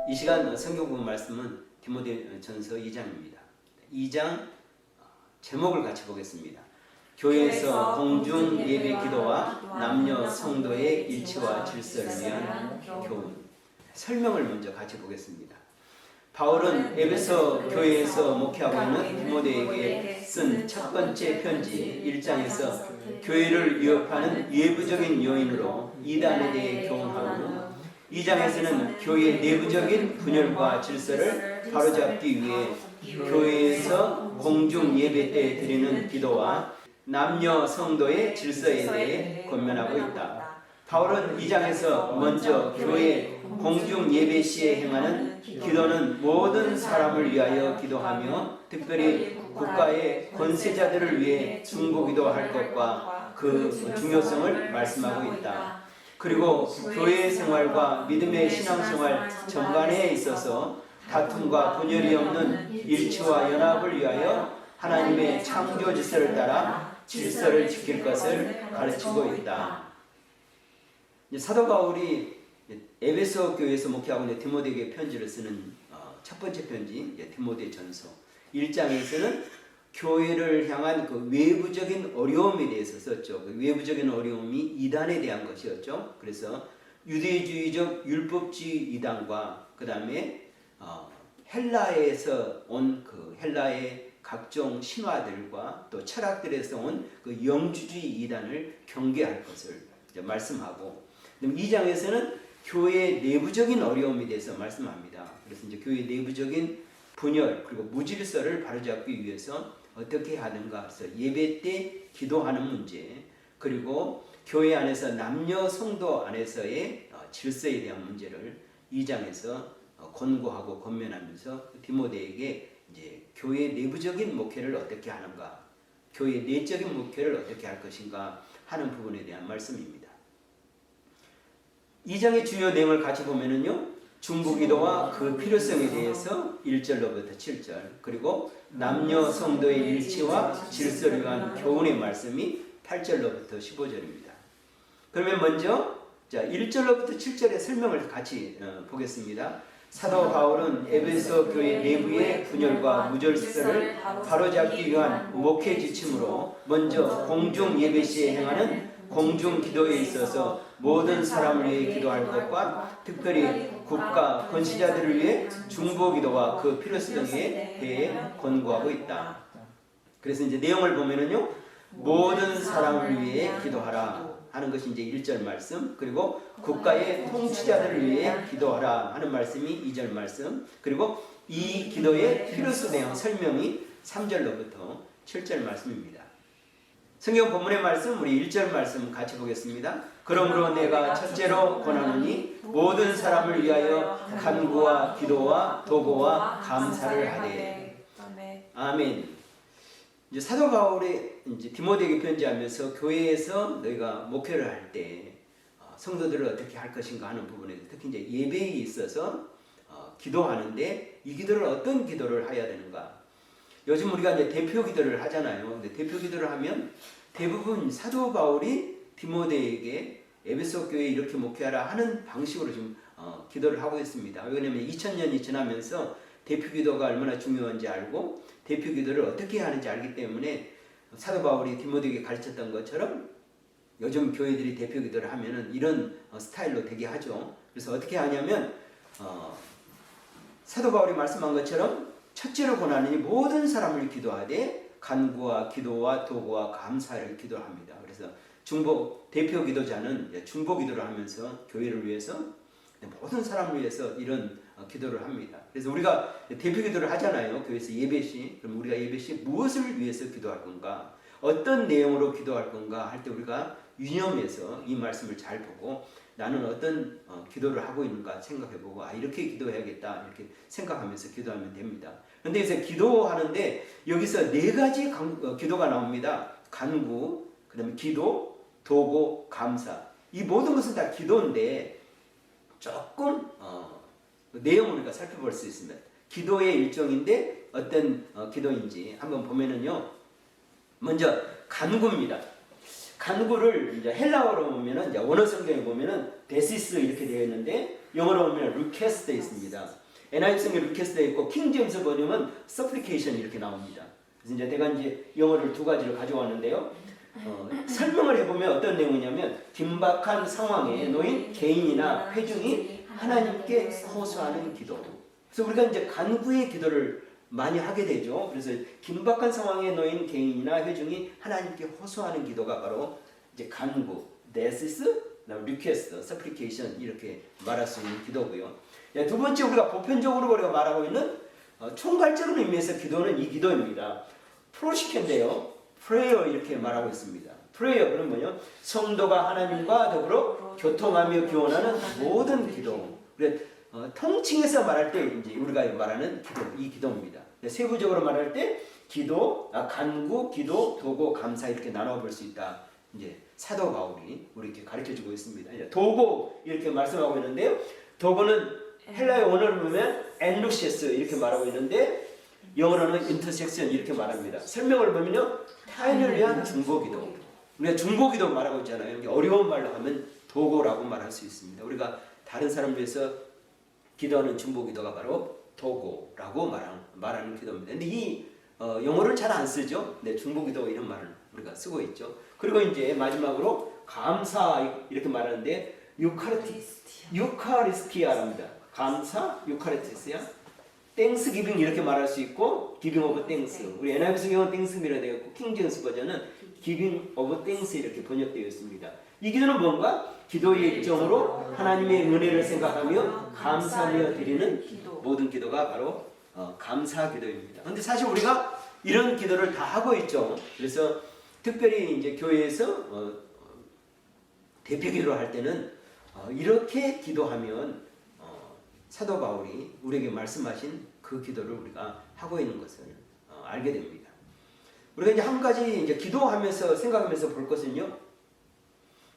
이 시간 성경 부분 말씀은 디모데전서 2장입니다. 2장 제목을 같이 보겠습니다. 교회에서 공중 예배 기도와 남녀 성도의 일치와 질서를 위한 교훈. 설명을 먼저 같이 보겠습니다. 바울은 에베소 교회에서 목회하고 있는 디모데에게 쓴 첫 번째 편지 1장에서 교회를 위협하는 외부적인 요인으로 이단에 대해 교훈하고 2장에서는 교회의 내부적인 분열과 질서를 바로잡기 위해 교회에서 공중 예배 때 드리는 기도와 남녀 성도의 질서에 대해 권면하고 있다. 바울은 2장에서 먼저 교회 공중 예배 시에 행하는 기도는 모든 사람을 위하여 기도하며 특별히 국가의 권세자들을 위해 중보기도할 것과 그 중요성을 말씀하고 있다. 그리고 교회 생활과 믿음의 신앙생활 전반에 있어서 다툼과 분열이 없는 일치와 연합을 위하여 하나님의 창조 질서를 따라 질서를 지킬 것을 가르치고 있다. 사도 바울이 에베소 교회에서 목회하고 있는 디모데에게 편지를 쓰는 첫 번째 편지 디모데전서 1장에서는 교회를 향한 그 외부적인 어려움에 대해서 썼죠. 그 외부적인 어려움이 이단에 대한 것이었죠. 그래서 유대주의적 율법주의 이단과 그 다음에 헬라에서 온 그 헬라의 각종 신화들과 또 철학들에서 온 그 영주주의 이단을 경계할 것을 이제 말씀하고, 2장에서는 교회의 내부적인 어려움에 대해서 말씀합니다. 그래서 이제 교회의 내부적인 분열 그리고 무질서를 바로잡기 위해서 어떻게 하는가 해서 예배 때 기도하는 문제, 그리고 교회 안에서 남녀 성도 안에서의 질서에 대한 문제를 2장에서 권고하고 권면하면서 디모데에게 이제 교회 내부적인 목회를 어떻게 하는가, 교회 내적인 목회를 어떻게 할 것인가 하는 부분에 대한 말씀입니다. 2장의 주요 내용을 같이 보면은요, 중보기도와 그 필요성에 대해서 1절로부터 7절, 그리고 남녀 성도의 일치와 질서를 위한 교훈의 말씀이 8절로부터 15절입니다. 그러면 먼저 1절로부터 7절의 설명을 같이 보겠습니다. 사도 바울은 에베소 교회 내부의 분열과 무질서를 바로잡기 위한 목회 지침으로 먼저 공중 예배 시에 행하는 공중 기도에 있어서 모든 사람을 위해 기도할 것과 특별히 국가 권세자들을 위해 중보 기도와 그 필요성에 대해 권고하고 있다. 그래서 이제 내용을 보면은요, 모든 사람을 위해 기도하라 하는 것이 이제 1절 말씀, 그리고 국가의 통치자들을 위해 기도하라 하는 말씀이 2절 말씀, 그리고 이 기도의 필요성 내용 설명이 3절로부터 7절 말씀입니다. 성경 본문의 말씀, 우리 1절 말씀 같이 보겠습니다. 그러므로 내가 첫째로 권하노니 모든 사람을 위하여 간구와 기도와 도고와 감사를 하되. 아멘. 이제 사도 바울이 이제 디모데에게 편지하면서 교회에서 너희가 목회를 할 때 성도들을 어떻게 할 것인가 하는 부분에서 특히 이제 예배에 있어서 기도하는데 이 기도를 어떤 기도를 해야 되는가? 요즘 우리가 이제 대표 기도를 하잖아요. 근데 대표 기도를 하면 대부분 사도 바울이 디모데에게 에베소 교회에 이렇게 목회하라 하는 방식으로 좀 기도를 하고 있습니다. 왜냐하면 2000년이 지나면서 대표 기도가 얼마나 중요한지 알고 대표 기도를 어떻게 하는지 알기 때문에 사도 바울이 디모데에게 가르쳤던 것처럼 요즘 교회들이 대표 기도를 하면은 이런 스타일로 되게 하죠. 그래서 어떻게 하냐면 사도 바울이 말씀한 것처럼 첫째로 권하느니 모든 사람을 기도하되 간구와 기도와 도구와 감사를 기도합니다. 그래서 대표 기도자는 중보 기도를 하면서 교회를 위해서 모든 사람을 위해서 이런 기도를 합니다. 그래서 우리가 대표 기도를 하잖아요. 교회에서 예배시. 그럼 우리가 예배시 무엇을 위해서 기도할 건가? 어떤 내용으로 기도할 건가 할 때 우리가 유념해서 이 말씀을 잘 보고 나는 어떤 기도를 하고 있는가 생각해보고 이렇게 기도해야겠다 이렇게 생각하면서 기도하면 됩니다. 그런데 이제 기도하는데 여기서 네 가지 기도가 나옵니다. 간구, 그 다음에 기도, 도고, 감사. 이 모든 것은 다 기도인데 조금 내용을 우리가 살펴볼 수 있습니다. 기도의 일종인데 어떤 기도인지 한번 보면은요, 먼저 간구입니다. 간구를 이제 헬라어로 보면은 이제 원어 성경에 보면은 데시스 이렇게 되어 있는데 영어로 보면 request에 있습니다. NIV 성경 request에 있고 킹제임스 번역은 supplication 이렇게 나옵니다. 그래서 이제 내가 이제 영어를 두 가지를 가져왔는데요. 설명을 해보면 어떤 내용이냐면 긴박한 상황에 놓인 개인이나 회중이 하나님께 호소하는 기도. 그래서 우리가 이제 간구의 기도를 많이 하게 되죠. 그래서 긴박한 상황에 놓인 개인이나 회중이 하나님께 호소하는 기도가 바로 이제 간구, 데시스, 리퀘스트, 서플리케이션 이렇게 말할 수 있는 기도고요. 두 번째 우리가 보편적으로 우리가 말하고 있는 총괄적으로 의미해서 기도는 이 기도입니다. 프로시켄데요, 프레이어 이렇게 말하고 있습니다. 프레이어 그런 뭐냐? 성도가 하나님과 더불어 교통하며 기원하는 모든 기도. 그래 통칭해서 말할 때 이제 우리가 말하는 기도, 이 기도입니다. 세부적으로 말할 때 기도, 간구, 기도, 도고, 감사 이렇게 나눠 볼 수 있다. 이제 사도 바울이 우리에게 가르쳐 주고 있습니다. 이제 도고 이렇게 말씀하고 있는데요. 도고는 헬라의 원어를 보면 엔루시스 이렇게 말하고 있는데 영어로는 인터섹션 이렇게 말합니다. 설명을 보면요. 타인을 위한 중보기도. 우리가 중보기도 말하고 있잖아요. 어려운 말로 하면 도고라고 말할 수 있습니다. 우리가 다른 사람을 위해서 기도하는 중보기도가 바로 도고라고 말하는 기도입니다. 근데 이 영어를 잘 안 쓰죠. 네, 중보기도 이런 말을 우리가 쓰고 있죠. 그리고 이제 마지막으로 감사 이렇게 말하는데 유카리스티아랍니다. 감사, 유카리스티아, 땡스기빙 이렇게 말할 수 있고 기빙 오브 땡스. 우리 NIV 성경은 땡스기라 되어 있고 킹제임스 버전은 기빙 오브 땡스 이렇게 번역되어 있습니다. 이 기도는 뭔가? 기도의 일정으로 하나님의 은혜를 생각하며 감사하며 드리는 모든 기도가 바로 감사 기도입니다. 그런데 사실 우리가 이런 기도를 다 하고 있죠. 그래서 특별히 이제 교회에서 대표 기도를 할 때는 이렇게 기도하면 사도 바울이 우리에게 말씀하신 그 기도를 우리가 하고 있는 것을 알게 됩니다. 우리가 이제 한 가지 이제 기도하면서 생각하면서 볼 것은요.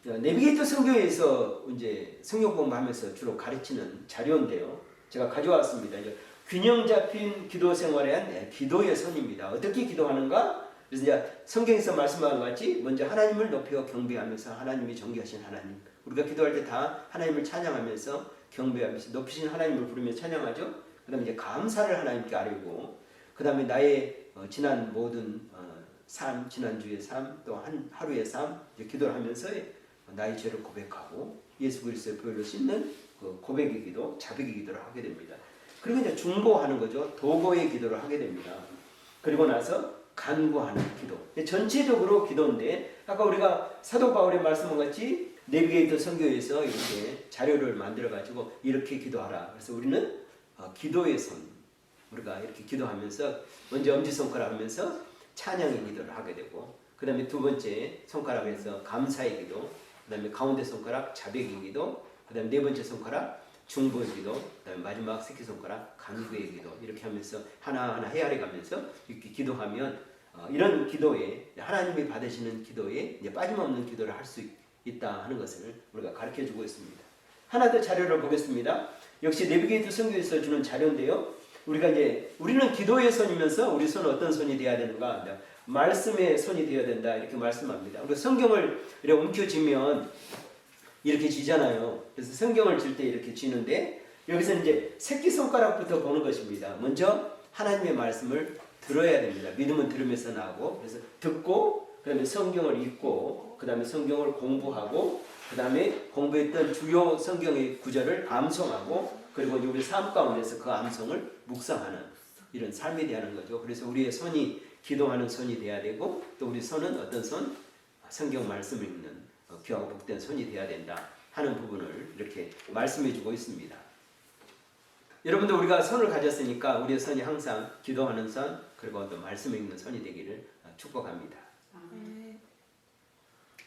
내비게이터 성경에서 이제 성경 공부하면서 주로 가르치는 자료인데요. 제가 가져왔습니다. 이제 균형 잡힌 기도 생활에 한 기도의 선입니다. 어떻게 기도하는가? 그래서 이제 성경에서 말씀한 것 같이 먼저 하나님을 높여 경배하면서 하나님이 존귀하신 하나님. 우리가 기도할 때 다 하나님을 찬양하면서 경배하면서 높이신 하나님을 부르며 찬양하죠. 그 다음에 이제 감사를 하나님께 아뢰고 그 다음에 나의 지난 모든 삶, 지난주의 삶, 또 하루의 삶 이제 기도를 하면서 나의 죄를 고백하고 예수 그리스도의 보혈로 씻는 그 고백의 기도, 자백의 기도를 하게 됩니다. 그리고 이제 중보하는 거죠. 도고의 기도를 하게 됩니다. 그리고 나서 간구하는 기도. 전체적으로 기도인데 아까 우리가 사도 바울의 말씀과 같이 내비게이터 성경에서 이렇게 자료를 만들어 가지고 이렇게 기도하라. 그래서 우리는 기도의 손, 우리가 이렇게 기도하면서 먼저 엄지손가락 하면서 찬양의 기도를 하게 되고 그 다음에 두 번째 손가락에서 감사의 기도, 그 다음에 가운데 손가락 자백의 기도, 그 다음에 네 번째 손가락 중보의 기도, 그 다음에 마지막 새끼손가락 간구의 기도 이렇게 하면서 하나하나 헤아려 가면서 이렇게 기도하면 이런 기도에 하나님이 받으시는 기도에 이제 빠짐없는 기도를 할 수 있다 하는 것을 우리가 가르쳐 주고 있습니다. 하나 더 자료를 보겠습니다. 역시 내비게이터 성경에서 주는 자료인데요. 우리는 기도의 손이면서 우리 손은 어떤 손이 되어야 되는가? 말씀의 손이 되어야 된다 이렇게 말씀합니다. 우리가 성경을 이렇게 움켜쥐면 이렇게 쥐잖아요. 그래서 성경을 줄 때 이렇게 쥐는데 여기서 이제 새끼손가락부터 보는 것입니다. 먼저 하나님의 말씀을 들어야 됩니다. 믿음은 들으면서 나오고 그래서 듣고 그 다음에 성경을 읽고 그 다음에 성경을 공부하고 그 다음에 공부했던 주요 성경의 구절을 암송하고 그리고 우리 삶 가운데서 그 암송을 묵상하는 이런 삶이 되는 거죠. 그래서 우리의 손이 기도하는 손이 돼야 되고 또 우리 손은 어떤 손? 성경 말씀을 읽는 귀하고 복된 손이 돼야 된다 하는 부분을 이렇게 말씀해 주고 있습니다. 여러분들 우리가 손을 가졌으니까 우리의 손이 항상 기도하는 손 그리고 또 말씀 읽는 손이 되기를 축복합니다.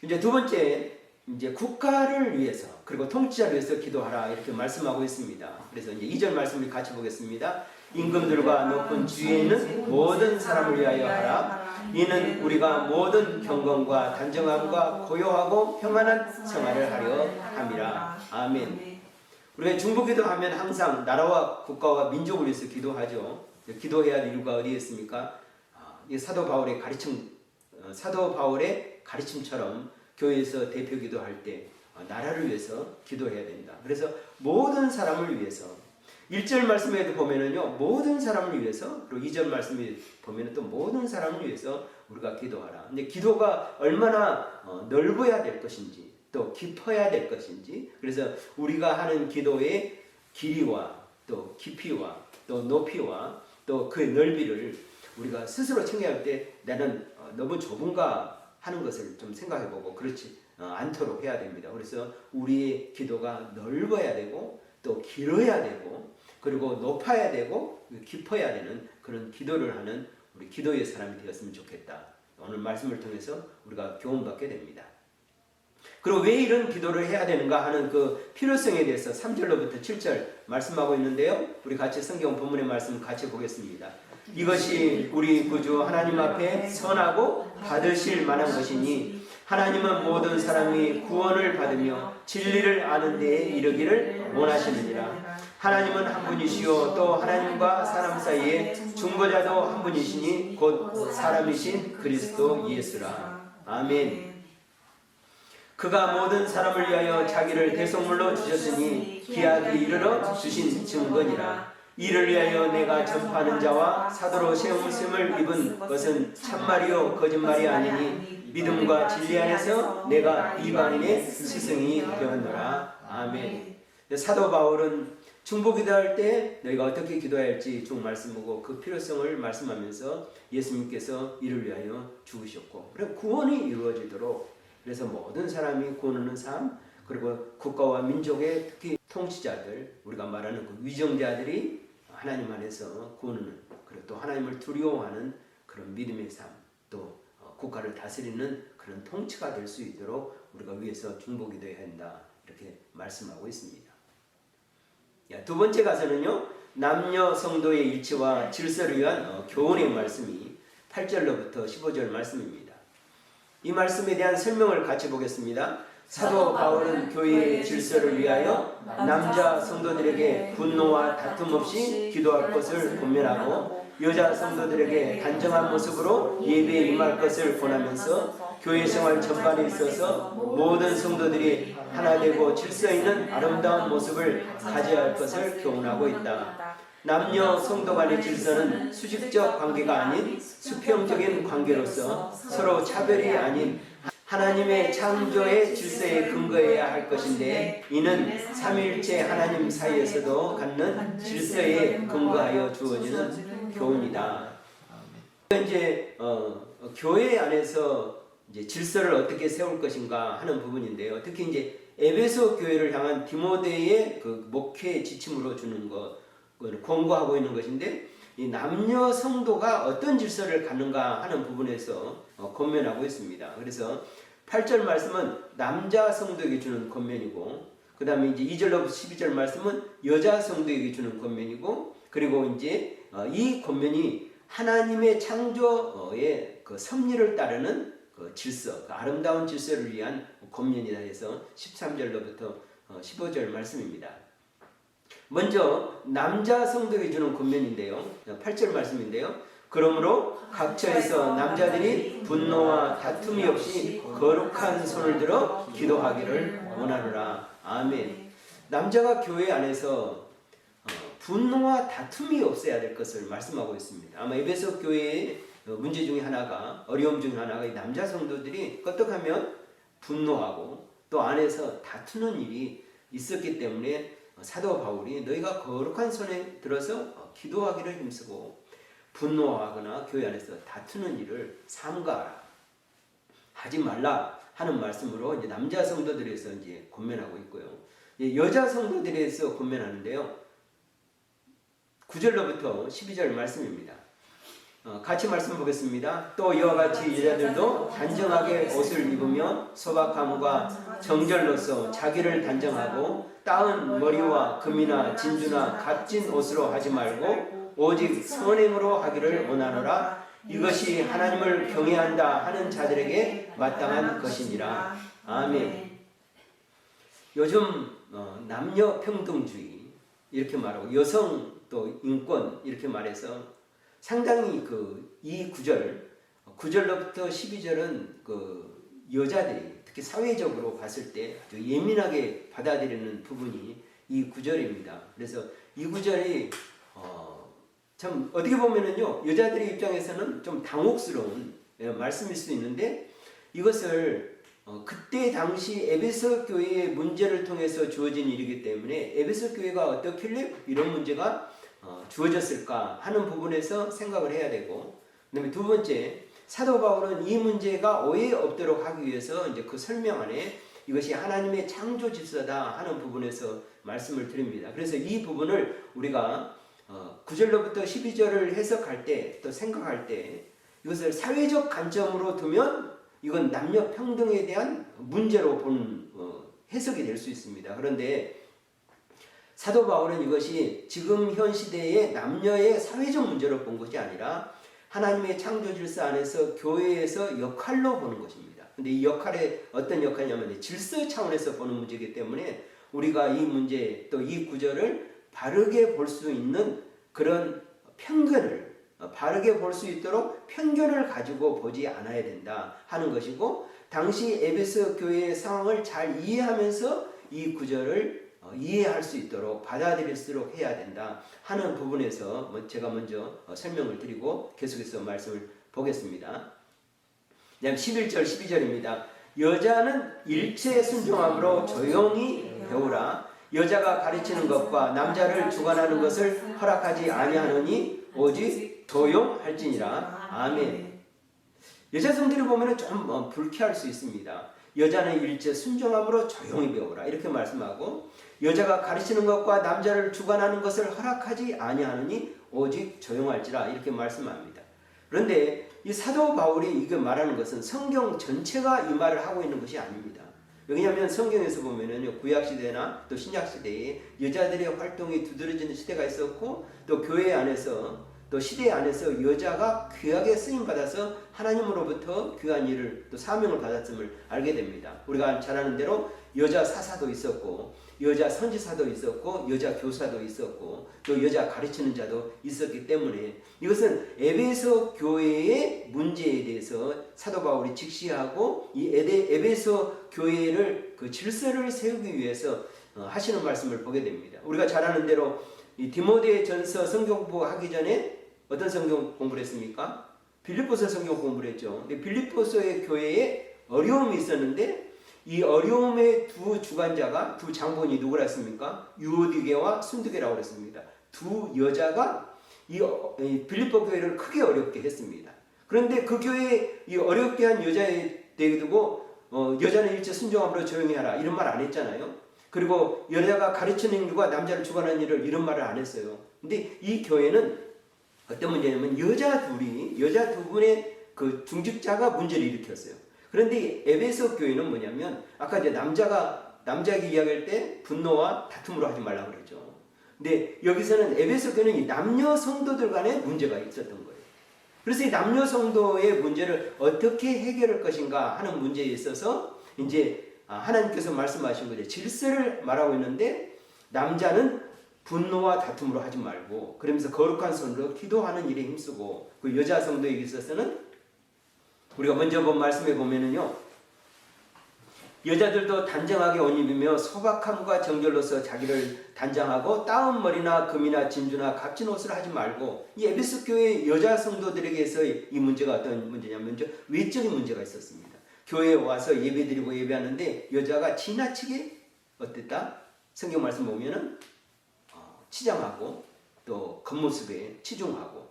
이제 두 번째 이제 국가를 위해서 그리고 통치자를 위해서 기도하라 이렇게 말씀하고 있습니다. 그래서 이제 2절 말씀을 같이 보겠습니다. 임금들과 높은 주위에 있는 모든 사람을 위하여 하라. 이는 우리가 모든 경건과 단정함과 고요하고 평안한 생활을 하려 함이라. 아멘. 우리가 중보기도 하면 항상 나라와 국가와 민족을 위해서 기도하죠. 기도해야 할 이유가 어디에 있습니까? 이 사도 바울의 가르침처럼 교회에서 대표 기도할 때 나라를 위해서 기도해야 된다. 그래서 모든 사람을 위해서 1절 말씀에도 보면은요, 모든 사람을 위해서, 그리고 2절 말씀에 보면은 또 모든 사람을 위해서 우리가 기도하라. 근데 기도가 얼마나 넓어야 될 것인지, 또 깊어야 될 것인지, 그래서 우리가 하는 기도의 길이와 또 깊이와 또 높이와 또 그 넓이를 우리가 스스로 청구할 때 나는 너무 좁은가 하는 것을 좀 생각해보고 그렇지 않도록 해야 됩니다. 그래서 우리의 기도가 넓어야 되고 또 길어야 되고 그리고 높아야 되고 깊어야 되는 그런 기도를 하는 우리 기도의 사람이 되었으면 좋겠다. 오늘 말씀을 통해서 우리가 교훈받게 됩니다. 그리고 왜 이런 기도를 해야 되는가 하는 그 필요성에 대해서 3절로부터 7절 말씀하고 있는데요. 우리 같이 성경 본문의 말씀 같이 보겠습니다. 이것이 우리 구주 하나님 앞에 선하고 받으실 만한 것이니 하나님은 모든 사람이 구원을 받으며 진리를 아는 데에 이르기를 원하시느니라. 하나님은 한 분이시요 또 하나님과 사람 사이에 중보자도 한 분이시니 곧 사람이신 그리스도 예수라. 아멘. 그가 모든 사람을 위하여 자기를 대속물로 주셨으니 기하게 이르러 주신 증거니라. 이를 위하여 내가 전파하는 자와 사도로 세움을 입은 것은 참말이요 거짓말이 아니니 믿음과 진리 안에서 내가 이방인의 스승이 되었노라. 아멘. 사도 바울은 중보기도할 때 너희가 어떻게 기도해야 할지 쭉 말씀하고 그 필요성을 말씀하면서 예수님께서 이를 위하여 죽으셨고 그리고 구원이 이루어지도록 그래서 모든 사람이 구원하는 삶 그리고 국가와 민족의 특히 통치자들 우리가 말하는 그 위정자들이 하나님 안에서 구원하는 그리고 또 하나님을 두려워하는 그런 믿음의 삶 또 국가를 다스리는 그런 통치가 될 수 있도록 우리가 위해서 중보기도해야 한다 이렇게 말씀하고 있습니다. 두 번째 가서는요 남녀 성도의 일치와 질서를 위한 교훈의 말씀이 8절로부터 15절 말씀입니다. 이 말씀에 대한 설명을 같이 보겠습니다. 사도 바울은 교회의 질서를 위하여 남자 성도들에게 분노와 다툼 없이 기도할 것을 권면하고 여자 성도들에게 단정한 모습으로 예배에 임할 것을 권하면서 교회 생활 전반에 있어서 모든 성도들이 하나 되고 질서 있는 아름다운 모습을 가져야 할 것을 교훈하고 있다. 남녀 성도 간의 질서는 수직적 관계가 아닌 수평적인 관계로서 서로 차별이 아닌 하나님의 창조의 질서에 근거해야 할 것인데 이는 삼위일체 하나님 사이에서도 갖는 질서에 근거하여 주어지는 교훈이다. 이제 교회 안에서 이제 질서를 어떻게 세울 것인가 하는 부분인데요. 특히 이제 에베소 교회를 향한 디모데의 그 목회 지침으로 주는 것, 권고하고 있는 것인데 이 남녀 성도가 어떤 질서를 갖는가 하는 부분에서 권면하고 있습니다. 그래서 8절 말씀은 남자 성도에게 주는 권면이고 그 다음에 이제 2절로부터 12절 말씀은 여자 성도에게 주는 권면이고 그리고 이제 이 권면이 하나님의 창조의 그 섭리를 따르는 그 질서, 그 아름다운 질서를 위한 권면이다 해서 13절로부터 15절 말씀입니다. 먼저 남자 성도에게 주는 권면인데요. 8절 말씀인데요. 그러므로 각처에서 남자들이 분노와 다툼이 없이 거룩한 손을 들어 기도하기를 원하노라. 아멘. 남자가 교회 안에서 분노와 다툼이 없어야 될 것을 말씀하고 있습니다. 아마 에베소 교회의 문제 중에 하나가 어려움 중에 하나가 이 남자 성도들이 껐떡하면 분노하고 또 안에서 다투는 일이 있었기 때문에 사도 바울이 너희가 거룩한 손에 들어서 기도하기를 힘쓰고 분노하거나 교회 안에서 다투는 일을 삼가하라 하지 말라 하는 말씀으로 이제 남자 성도들에서 이제 권면하고 있고요. 여자 성도들에서 권면하는데요. 9절로부터 12절 말씀입니다. 같이 말씀 보겠습니다. 또 이와 같이 여자들도 단정하게 옷을 입으며 소박함과 정절로서 자기를 단정하고 따은 머리와 금이나 진주나 값진 옷으로 하지 말고 오직 선행으로 하기를 원하노라. 이것이 하나님을 경외한다 하는 자들에게 마땅한 것이니라. 아멘. 요즘 남녀 평등주의 이렇게 말하고 여성 또 인권 이렇게 말해서 상당히 이 9절로부터 12절은 그 여자들이 특히 사회적으로 봤을 때 아주 예민하게 받아들이는 부분이 이 구절입니다. 그래서 이 구절이 참 어떻게 보면은요, 여자들의 입장에서는 좀 당혹스러운 말씀일 수 있는데, 이것을 그때 당시 에베소 교회의 문제를 통해서 주어진 일이기 때문에 에베소 교회가 어떻길래 이런 문제가 주어졌을까 하는 부분에서 생각을 해야 되고, 그다음에 두 번째, 사도 바울은 이 문제가 오해 없도록 하기 위해서 이제 그 설명 안에 이것이 하나님의 창조 질서다 하는 부분에서 말씀을 드립니다. 그래서 이 부분을 우리가 9절로부터 12절을 해석할 때, 또 생각할 때 이것을 사회적 관점으로 두면 이건 남녀 평등에 대한 문제로 본 해석이 될 수 있습니다. 그런데 사도 바울은 이것이 지금 현 시대의 남녀의 사회적 문제로 본 것이 아니라 하나님의 창조 질서 안에서 교회에서 역할로 보는 것입니다. 근데 이 역할이 어떤 역할이냐면 질서 차원에서 보는 문제이기 때문에 우리가 이 문제, 또 이 구절을 바르게 볼 수 있는 그런 편견을, 바르게 볼 수 있도록 편견을 가지고 보지 않아야 된다 하는 것이고, 당시 에베소 교회의 상황을 잘 이해하면서 이 구절을 이해할 수 있도록 받아들일수록 해야 된다 하는 부분에서 제가 먼저 설명을 드리고 계속해서 말씀을 보겠습니다. 11절 12절입니다. 여자는 일체에 순종함으로 조용히 배우라. 여자가 가르치는 것과 남자를 주관하는 것을 허락하지 아니하노니 오직 조용할지니라. 아멘. 여자 성들을 보면 좀 불쾌할 수 있습니다. 여자는 일체 순종함으로 조용히 배우라 이렇게 말씀하고, 여자가 가르치는 것과 남자를 주관하는 것을 허락하지 아니하느니 오직 조용할지라 이렇게 말씀합니다. 그런데 이 사도 바울이 이거 말하는 것은 성경 전체가 이 말을 하고 있는 것이 아닙니다. 왜냐하면 성경에서 보면은 구약 시대나 또 신약 시대에 여자들의 활동이 두드러지는 시대가 있었고, 또 교회 안에서 또 시대 안에서 여자가 귀하게 쓰임 받아서 하나님으로부터 귀한 일을 또 사명을 받았음을 알게 됩니다. 우리가 잘 아는 대로 여자 사사도 있었고, 여자 선지사도 있었고, 여자 교사도 있었고, 또 여자 가르치는 자도 있었기 때문에 이것은 에베소 교회의 문제에 대해서 사도 바울이 직시하고 이 에베소 교회를 그 질서를 세우기 위해서 하시는 말씀을 보게 됩니다. 우리가 잘 아는 대로 이 디모데전서 성경 공부하기 전에 어떤 성경 공부를 했습니까? 빌립보서 성경 공부를 했죠. 근데 빌립보서의 교회에 어려움이 있었는데 이 어려움의 두 주관자가, 두 장본이 누구라 했습니까? 유오디게와 순두게라고 그랬습니다. 두 여자가 이 빌립보 교회를 크게 어렵게 했습니다. 그런데 그 교회에 이 어렵게 한 여자에 대해 두고 여자는 일체 순종함으로 조용히 하라 이런 말 안 했잖아요. 그리고 여자가 가르치는 일과 남자를 주관하는 일을 이런 말을 안 했어요. 근데 이 교회는 어떤 문제냐면 여자 두 분의 그 중직자가 문제를 일으켰어요. 그런데 에베소 교회는 뭐냐면 아까 이제 남자에게 이야기할 때 분노와 다툼으로 하지 말라고 그랬죠. 근데 여기서는 에베소 교회는 이 남녀 성도들 간에 문제가 있었던 거예요. 그래서 이 남녀 성도의 문제를 어떻게 해결할 것인가 하는 문제에 있어서 이제 하나님께서 말씀하신 거죠. 질서를 말하고 있는데 남자는 분노와 다툼으로 하지 말고 그러면서 거룩한 손으로 기도하는 일에 힘쓰고, 그 여자 성도에게 있어서는 우리가 먼저 본 말씀에 보면은요, 여자들도 단정하게 옷 입으며 소박함과 정결로서 자기를 단장하고 따은 머리나 금이나 진주나 값진 옷을 하지 말고, 이 에베소 교회 여자 성도들에게서 이 문제가 어떤 문제냐면 먼저 외적인 문제가 있었습니다. 교회에 와서 예배드리고 예배하는데 여자가 지나치게 어땠다? 성경 말씀 보면은 치장하고 또 겉모습에 치중하고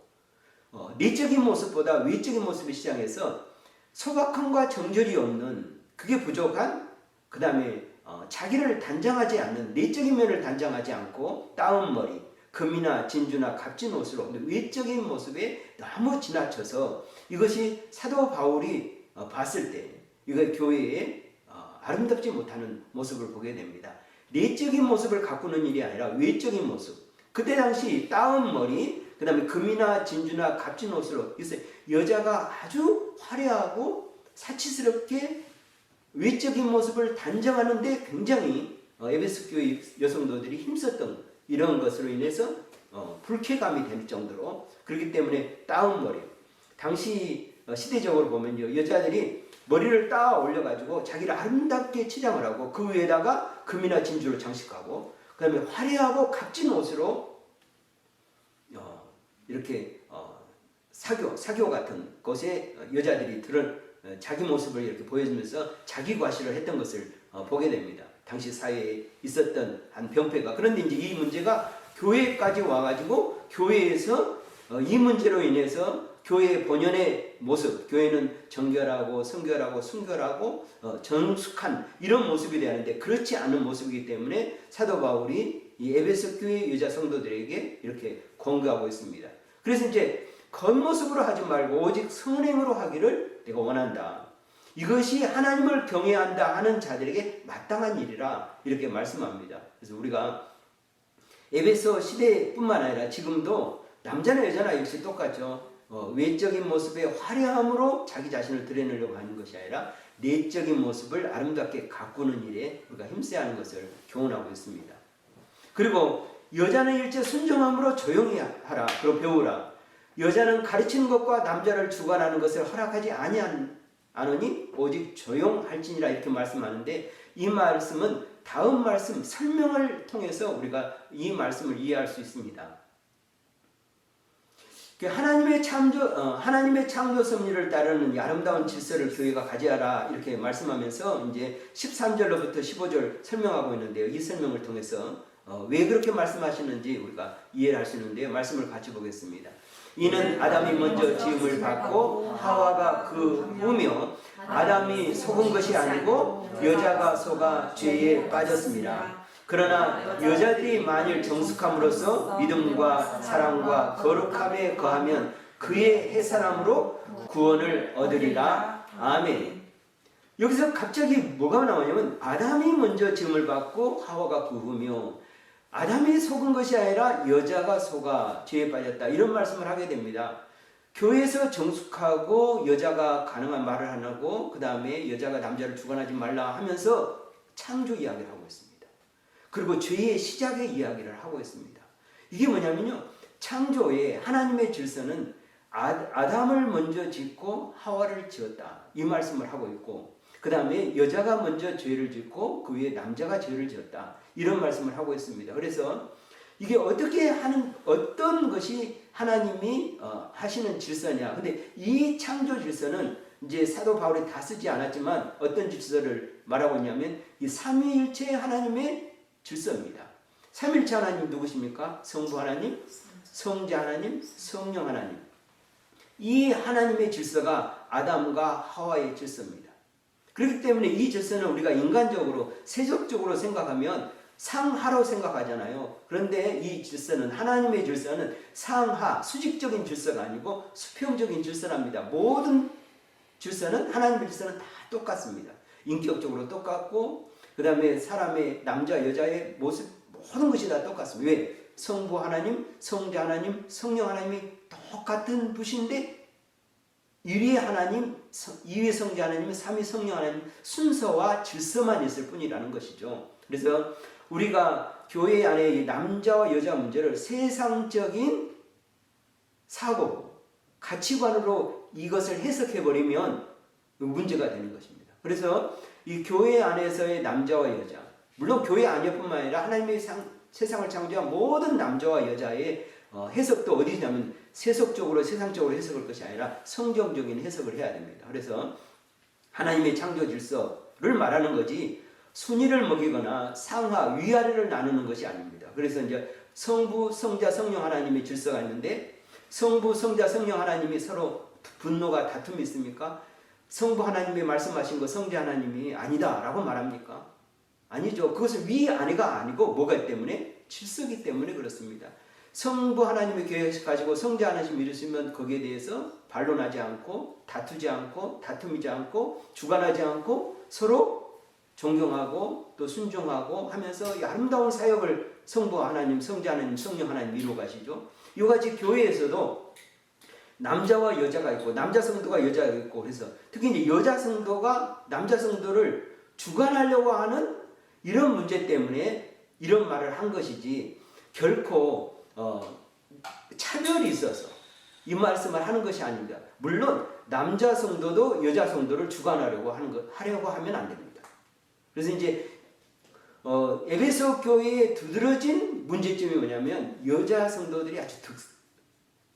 내적인 모습보다 외적인 모습에 시장해서 소박함과 정절이 없는, 그게 부족한, 그 다음에 자기를 단장하지 않는, 내적인 면을 단장하지 않고 따은 머리, 금이나 진주나 값진 옷으로 외적인 모습에 너무 지나쳐서 이것이 사도 바울이 봤을 때 이거 교회에 아름답지 못하는 모습을 보게 됩니다. 내적인 모습을 가꾸는 일이 아니라 외적인 모습. 그때 당시 따은 머리, 그 다음에 금이나 진주나 값진 옷으로, 그래서 여자가 아주 화려하고 사치스럽게 외적인 모습을 단정하는데 굉장히 에베소 교회 여성도들이 힘썼던 이런 것으로 인해서 불쾌감이 될 정도로, 그렇기 때문에 따은 머리. 당시 시대적으로 보면요, 여자들이 머리를 따 올려가지고 자기를 아름답게 치장을 하고 그 위에다가 금이나 진주를 장식하고 그 다음에 화려하고 값진 옷으로 이렇게 사교 같은 곳에 여자들이 자기 모습을 이렇게 보여주면서 자기 과시를 했던 것을 보게 됩니다. 당시 사회에 있었던 한 병폐가. 그런데 이제 이 문제가 교회까지 와가지고 교회에서 이 문제로 인해서 교회의 본연의 모습, 교회는 정결하고 성결하고 순결하고 정숙한 이런 모습이 되는데 그렇지 않은 모습이기 때문에 사도 바울이 이 에베소 교회 여자 성도들에게 이렇게 권고하고 있습니다. 그래서 이제 겉모습으로 하지 말고 오직 선행으로 하기를 내가 원한다. 이것이 하나님을 경외한다 하는 자들에게 마땅한 일이라 이렇게 말씀합니다. 그래서 우리가 에베소 시대뿐만 아니라 지금도 남자나 여자나 역시 똑같죠. 외적인 모습의 화려함으로 자기 자신을 드러내려고 하는 것이 아니라 내적인 모습을 아름답게 가꾸는 일에 우리가 힘써야 하는 것을 교훈하고 있습니다. 그리고 여자는 일제 순종함으로 조용히 하라. 그리고 배우라. 여자는 가르치는 것과 남자를 주관하는 것을 허락하지 아니하노니 오직 조용할지니라 이렇게 말씀하는데 이 말씀은 다음 말씀 설명을 통해서 우리가 이 말씀을 이해할 수 있습니다. 하나님의 창조 섭리를 따르는 이 아름다운 질서를 교회가 가져야라 이렇게 말씀하면서 이제 13절로부터 15절 설명하고 있는데요. 이 설명을 통해서 왜 그렇게 말씀하시는지 우리가 이해를 할 수 있는데요. 말씀을 같이 보겠습니다. 이는 아담이 먼저 지음을 받고 하와가 그 후며 아담이 속은 것이 아니고 여자가 속아 죄에 빠졌습니다. 그러나 여자들이 만일 정숙함으로써 믿음과 사랑과 거룩함에 거하면 그의 해산함으로 구원을 얻으리라. 아멘. 여기서 갑자기 뭐가 나오냐면 아담이 먼저 지음을 받고 하와가 그 후며 아담이 속은 것이 아니라 여자가 속아 죄에 빠졌다 이런 말씀을 하게 됩니다. 교회에서 정숙하고 여자가 가능한 말을 안 하고 그 다음에 여자가 남자를 주관하지 말라 하면서 창조 이야기를 하고 있습니다. 그리고 죄의 시작의 이야기를 하고 있습니다. 이게 뭐냐면요. 창조에 하나님의 질서는 아담을 먼저 짓고 하와를 지었다. 이 말씀을 하고 있고 그 다음에 여자가 먼저 죄를 짓고 그 위에 남자가 죄를 지었다. 이런 말씀을 하고 있습니다. 그래서 이게 어떤 것이 하나님이 하시는 질서냐. 근데 이 창조 질서는 이제 사도 바울이 다 쓰지 않았지만 어떤 질서를 말하고 있냐면 이 삼위일체 하나님의 질서입니다. 삼위일체 하나님 누구십니까? 성부 하나님, 성자 하나님, 성령 하나님. 이 하나님의 질서가 아담과 하와의 질서입니다. 그렇기 때문에 이 질서는 우리가 인간적으로 세속적으로 생각하면 상하로 생각하잖아요. 그런데 이 질서는 하나님의 질서는 상하, 수직적인 질서가 아니고 수평적인 질서랍니다. 모든 질서는 하나님의 질서는 다 똑같습니다. 인격적으로 똑같고 그 다음에 사람의 남자 여자의 모습 모든 것이 다 똑같습니다. 왜? 성부 하나님, 성자 하나님, 성령 하나님이 똑같은 분인데 1위 하나님, 2위 성자 하나님, 3위 성령 하나님 순서와 질서만 있을 뿐이라는 것이죠. 그래서 우리가 교회 안에 이 남자와 여자 문제를 세상적인 사고, 가치관으로 이것을 해석해버리면 문제가 되는 것입니다. 그래서 이 교회 안에서의 남자와 여자, 물론 교회 안에뿐만 아니라 하나님의 세상을 창조한 모든 남자와 여자의 해석도 어디냐면 세속적으로 세상적으로 해석할 것이 아니라 성경적인 해석을 해야 됩니다. 그래서 하나님의 창조 질서를 말하는 거지 순위를 먹이거나 상하 위아래를 나누는 것이 아닙니다. 그래서 이제 성부, 성자, 성령 하나님의 질서가 있는데 성부, 성자, 성령 하나님이 서로 분노가 다툼이 있습니까? 성부 하나님이 말씀하신 거 성자 하나님이 아니다라고 말합니까? 아니죠. 그것은 위아래가 아니고 뭐가 때문에? 질서기 때문에 그렇습니다. 성부 하나님의 계획을 가지고 성자 하나님 이루시면 거기에 대해서 반론하지 않고 다투지 않고 다툼이지 않고 주관하지 않고 서로 존경하고 또 순종하고 하면서 이 아름다운 사역을 성부 하나님, 성자 하나님, 성령 하나님 이루어 가시죠. 이같이 교회에서도 남자와 여자가 있고 남자 성도가 여자가 있고 그래서 특히 이제 여자 성도가 남자 성도를 주관하려고 하는 이런 문제 때문에 이런 말을 한 것이지 결코 차별이 있어서 이 말씀을 하는 것이 아닙니다. 물론 남자 성도도 여자 성도를 주관하려고 하려고 하면 안 됩니다. 그래서 이제 에베소 교회에 두드러진 문제점이 뭐냐면 여자 성도들이 아주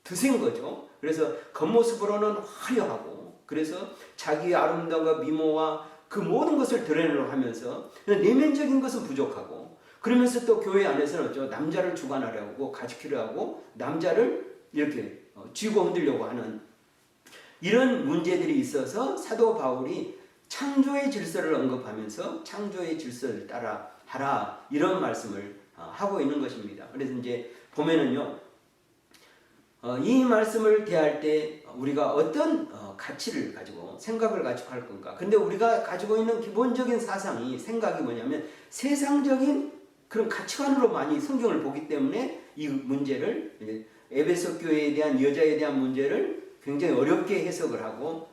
드센 거죠. 그래서 겉모습으로는 화려하고 그래서 자기의 아름다움과 미모와 그 모든 것을 드러내려고 하면서 내면적인 것은 부족하고 그러면서 또 교회 안에서는 남자를 주관하려고 가지키려 하고 남자를 이렇게 쥐고 흔들려고 하는 이런 문제들이 있어서 사도 바울이 창조의 질서를 언급하면서 창조의 질서를 따라 하라 이런 말씀을 하고 있는 것입니다. 그래서 이제 보면은요, 이 말씀을 대할 때 우리가 어떤 가치를 가지고 생각을 가지고 할 건가? 근데 우리가 가지고 있는 기본적인 사상이 생각이 뭐냐면 세상적인 그런 가치관으로 많이 성경을 보기 때문에 이 문제를 에베소 교회에 대한 여자에 대한 문제를 굉장히 어렵게 해석을 하고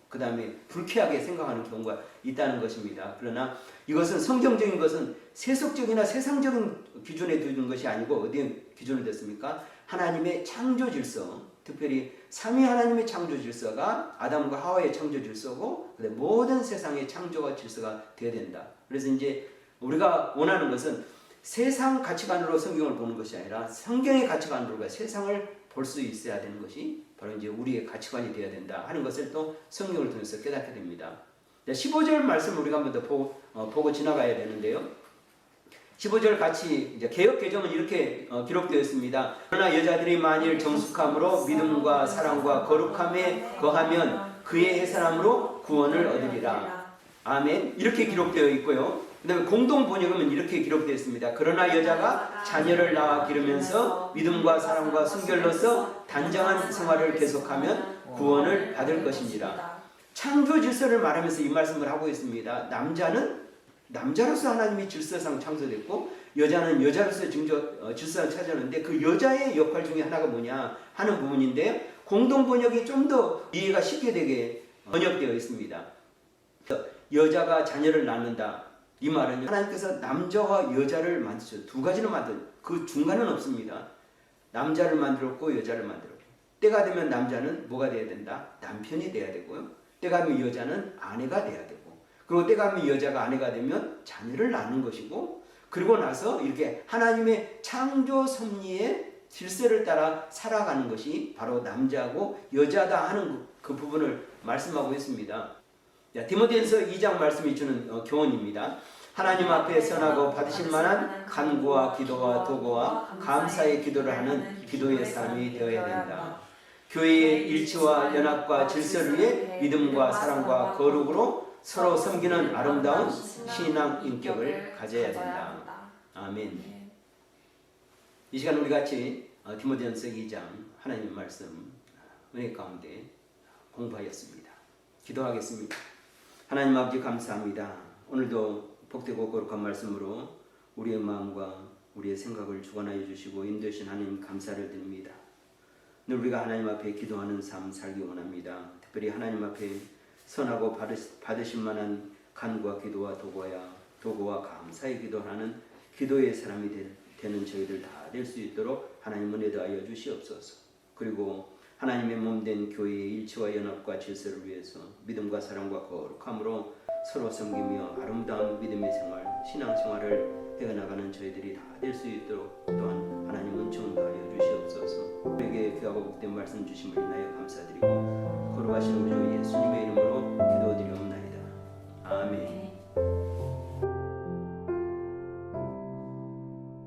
그 다음에 불쾌하게 생각하는 경우가 있다는 것입니다. 그러나 이것은 성경적인 것은 세속적이나 세상적인 기준에 두는 것이 아니고 어디에 기준을 뒀습니까? 하나님의 창조 질서, 특별히 삼위 하나님의 창조 질서가 아담과 하와의 창조 질서고 모든 세상의 창조와 질서가 되어야 된다. 그래서 이제 우리가 원하는 것은 세상 가치관으로 성경을 보는 것이 아니라 성경의 가치관으로 세상을 볼 수 있어야 되는 것이 바로 이제 우리의 가치관이 되어야 된다 하는 것을 또 성경을 통해서 깨닫게 됩니다. 15절 말씀을 우리가 한번 더 보고 지나가야 되는데요. 15절 같이 이제 개역 개정은 이렇게 기록되어 있습니다. 그러나 여자들이 만일 정숙함으로 믿음과 사랑과 거룩함에 거하면 그의 해산함으로 구원을 얻으리라. 아멘. 이렇게 기록되어 있고요. 그 다음에 공동 번역은 이렇게 기록되어 있습니다. 그러나 여자가 자녀를 낳아 기르면서 믿음과 사랑과 순결로서 단정한 생활을 계속하면 구원을 받을 것입니다. 창조 질서를 말하면서 이 말씀을 하고 있습니다. 남자는 남자로서 하나님이 질서상 창조됐고 여자는 여자로서 질서를 찾았는데 그 여자의 역할 중에 하나가 뭐냐 하는 부분인데 공동 번역이 좀 더 이해가 쉽게 되게 번역되어 있습니다. 여자가 자녀를 낳는다. 이 말은 하나님께서 남자와 여자를 만드셨어요. 두 가지를 그 중간은 없습니다. 남자를 만들었고 여자를 만들었고 때가 되면 남자는 뭐가 돼야 된다? 남편이 돼야 되고요. 때가 되면 여자는 아내가 돼야 되고 그리고 때가 되면 여자가 아내가 되면 자녀를 낳는 것이고 그리고 나서 이렇게 하나님의 창조 섭리의 질서를 따라 살아가는 것이 바로 남자고 여자다 하는 그 부분을 말씀하고 있습니다. 디모데전서 2장 말씀이 주는 교훈입니다. 하나님 앞에 선하고 받으실 만한 간구와 기도와 도구와 감사의 기도를 하는 기도의 삶이 되어야 된다. 교회의 일치와 연합과 질서를 위해 믿음과 사랑과 거룩으로 서로 섬기는 아름다운 신앙 인격을 가져야 된다. 아멘. 이 시간 우리 같이 디모데전서 2장 하나님의 말씀 은혜 가운데 공부하였습니다. 기도하겠습니다. 하나님 아버지 감사합니다. 오늘도 복되고 거룩한 말씀으로 우리의 마음과 우리의 생각을 주관하여 주시고 인도하신 하나님 감사를 드립니다. 늘 우리가 하나님 앞에 기도하는 삶 살기 원합니다. 특별히 하나님 앞에 선하고 받으실 만한 간구와 기도와 도구와 감사의 기도하는 기도의 사람이 되는 저희들 다 될 수 있도록 하나님 은혜 더하여 주시옵소서. 그리고 하나님의 몸된 교회의 일치와 연합과 질서를 위해서 믿음과 사랑과 거룩함으로 서로 섬기며 아름다운 믿음의 생활, 신앙생활을 해나가는 저희들이 다 될 수 있도록 또한 하나님 은총 더하여 주시옵소서. 우리에게 귀하고 복된 말씀 주심을 인하여 감사드리고 거룩하신 우리 주 예수님의 이름으로